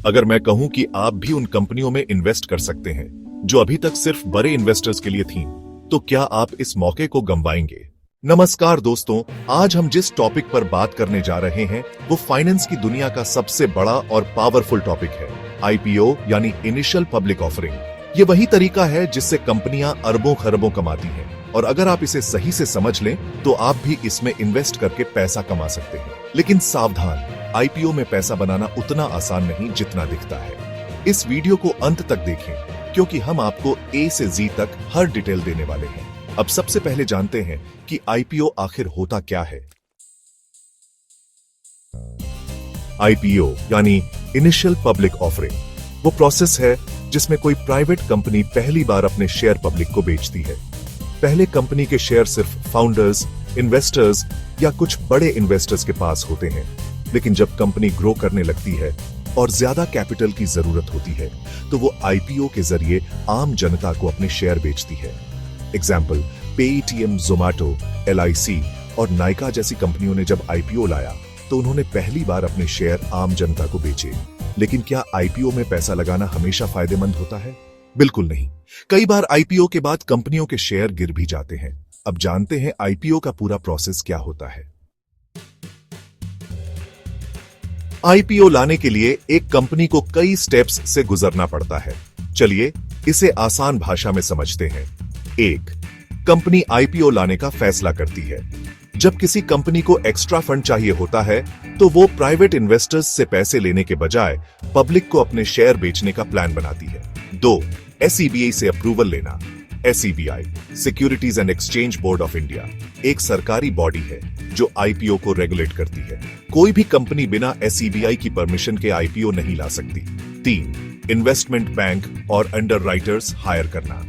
अगर मैं कहूं कि आप भी उन कंपनियों में इन्वेस्ट कर सकते हैं जो अभी तक सिर्फ बड़े इन्वेस्टर्स के लिए थीं, तो क्या आप इस मौके को गंवाएंगे? नमस्कार दोस्तों, आज हम जिस टॉपिक पर बात करने जा रहे हैं वो फाइनेंस की दुनिया का सबसे बड़ा और पावरफुल टॉपिक है, आईपीओ यानी इनिशियल पब्लिक ऑफरिंग। ये वही तरीका है जिससे कंपनियां अरबों खरबों कमाती हैं, और अगर आप इसे सही से समझ लें तो आप भी इसमें इन्वेस्ट करके पैसा कमा सकते हैं। लेकिन सावधान, आईपीओ में पैसा बनाना उतना आसान नहीं जितना दिखता है। इस वीडियो को अंत तक देखें क्योंकि हम आपको ए से जी तक हर डिटेल देने वाले हैं। अब सबसे पहले जानते हैं कि आईपीओ आखिर होता क्या है। आईपीओ यानी इनिशियल पब्लिक ऑफरिंग वो प्रोसेस है जिसमें कोई प्राइवेट कंपनी पहली बार अपने शेयर पब्लिक को बेचती है। पहले कंपनी के शेयर सिर्फ फाउंडर्स, इन्वेस्टर्स या कुछ बड़े इन्वेस्टर्स के पास होते हैं, लेकिन जब कंपनी ग्रो करने लगती है और ज्यादा कैपिटल की जरूरत होती है तो वो आईपीओ के जरिए आम जनता को अपने शेयर बेचती है। एग्जाम्पल, पेटीएम, जोमैटो, एलआईसी और नाइका जैसी कंपनियों ने जब आईपीओ लाया तो उन्होंने पहली बार अपने शेयर आम जनता को बेचे। लेकिन क्या आईपीओ में पैसा लगाना हमेशा फायदेमंद होता है? बिल्कुल नहीं। कई बार आईपीओ के बाद कंपनियों के शेयर गिर भी जाते हैं। अब जानते हैं आईपीओ का पूरा प्रोसेस क्या होता है। आईपीओ लाने के लिए एक कंपनी को कई स्टेप्स से गुजरना पड़ता है। चलिए इसे आसान भाषा में समझते हैं। 1. कंपनी आईपीओ लाने का फैसला करती है। जब किसी कंपनी को एक्स्ट्रा फंड चाहिए होता है तो वो प्राइवेट इन्वेस्टर्स से पैसे लेने के बजाय पब्लिक को अपने शेयर बेचने का प्लान बनाती है। 2. एसईबीआई से अप्रूवल लेना। SEBI, securities and exchange board of India, एक सरकारी बॉडी है जो आईपीओ को रेगुलेट करती है। कोई भी कंपनी बिना एसईबीआई की परमिशन के आईपीओ नहीं ला सकती। 3. इन्वेस्टमेंट बैंक और अंडरराइटर्स हायर करना।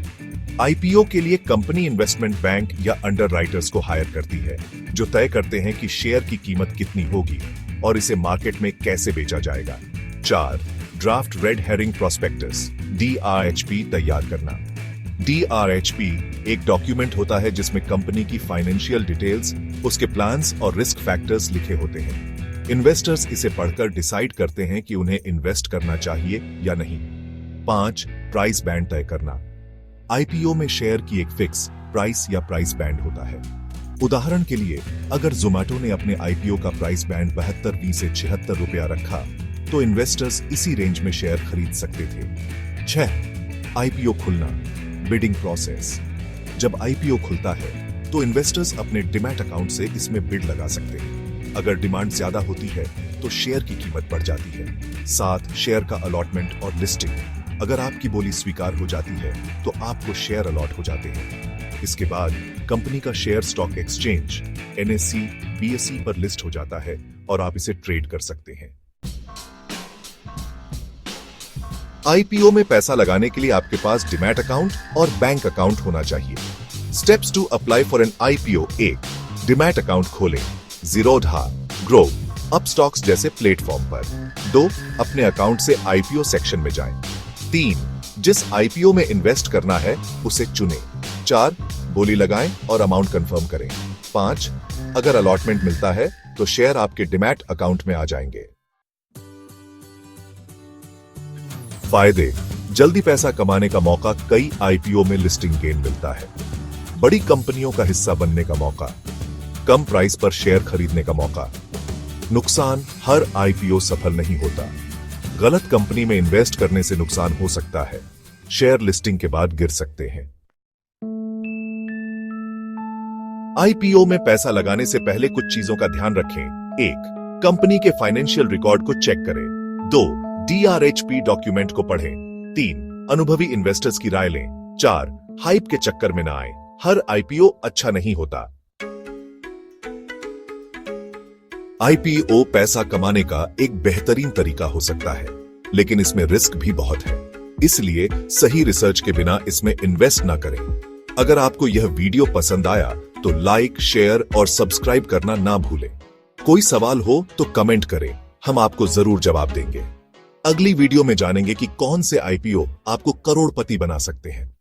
आईपीओ के लिए कंपनी इन्वेस्टमेंट बैंक या अंडरराइटर्स को हायर करती है जो तय करते हैं कि शेयर की कीमत कितनी होगी और इसे मार्केट में कैसे बेचा जाएगा। 4. Draft red herring prospectus DRHP तैयार करना। DRHP एक डॉक्यूमेंट होता है जिसमें कंपनी की फाइनेंशियल डिटेल्स, उसके प्लान्स और रिस्क फैक्टर्स लिखे होते हैं। इन्वेस्टर्स इसे पढ़कर डिसाइड करते हैं कि उन्हें इन्वेस्ट करना चाहिए या नहीं। 5. प्राइस बैंड तय करना। आईपीओ में शेयर की एक फिक्स प्राइस या प्राइस बैंड होता है। उदाहरण के लिए, अगर जोमैटो ने अपने आईपीओ का प्राइस बैंड 72 से 76 रुपया रखा तो इन्वेस्टर्स इसी रेंज में शेयर खरीद सकते थे। 6. आईपीओ खुलना, बिडिंग प्रोसेस। जब आईपीओ खुलता है तो इन्वेस्टर्स अपने डिमैट अकाउंट से इसमें बिड लगा सकते हैं। अगर डिमांड ज्यादा होती है तो शेयर की कीमत बढ़ जाती है। 7. शेयर का अलॉटमेंट और लिस्टिंग। अगर आपकी बोली स्वीकार हो जाती है तो आपको शेयर अलॉट हो जाते हैं। इसके बाद कंपनी का share stock exchange NSE, BSE पर लिस्ट हो जाता है और आप इसे ट्रेड कर सकते हैं। आईपीओ में पैसा लगाने के लिए आपके पास डिमैट अकाउंट और बैंक अकाउंट होना चाहिए। Steps to apply for an IPO. 1. Demat account खोलें, ज़ीरोधा, ग्रो, अपस्टॉक्स जैसे प्लेटफॉर्म पर। 2. अपने अकाउंट से आईपीओ सेक्शन में जाएं। 3. जिस आईपीओ में इन्वेस्ट करना है उसे चुनें। 4. बोली लगाएं और अमाउंट कंफर्म करें। 5. अगर अलॉटमेंट मिलता है तो शेयर आपके डिमैट अकाउंट में आ जाएंगे। फायदे: जल्दी पैसा कमाने का मौका, कई आईपीओ में लिस्टिंग गेन मिलता है। बड़ी कंपनियों का हिस्सा बनने का मौका, कम प्राइस पर शेयर खरीदने का मौका। नुकसान: हर आईपीओ सफल नहीं होता। गलत कंपनी में इन्वेस्ट करने से नुकसान हो सकता है। शेयर लिस्टिंग के बाद गिर सकते हैं। आईपीओ में पैसा लगाने से पहले कुछ चीजों का ध्यान रखें। 1. कंपनी के फाइनेंशियल रिकॉर्ड को चेक करें। 2. DRHP डॉक्यूमेंट को पढ़ें। 3. अनुभवी इन्वेस्टर्स की राय लें। 4. हाइप के चक्कर में ना आए, हर आईपीओ अच्छा नहीं होता। आईपीओ पैसा कमाने का एक बेहतरीन तरीका हो सकता है, लेकिन इसमें रिस्क भी बहुत है, इसलिए सही रिसर्च के बिना इसमें इन्वेस्ट ना करें। अगर आपको यह वीडियो पसंद आया तो लाइक, शेयर और सब्सक्राइब करना ना भूलें। कोई सवाल हो तो कमेंट करें, हम आपको जरूर जवाब देंगे। अगली वीडियो में जानेंगे कि कौन से आईपीओ आपको करोड़पति बना सकते हैं।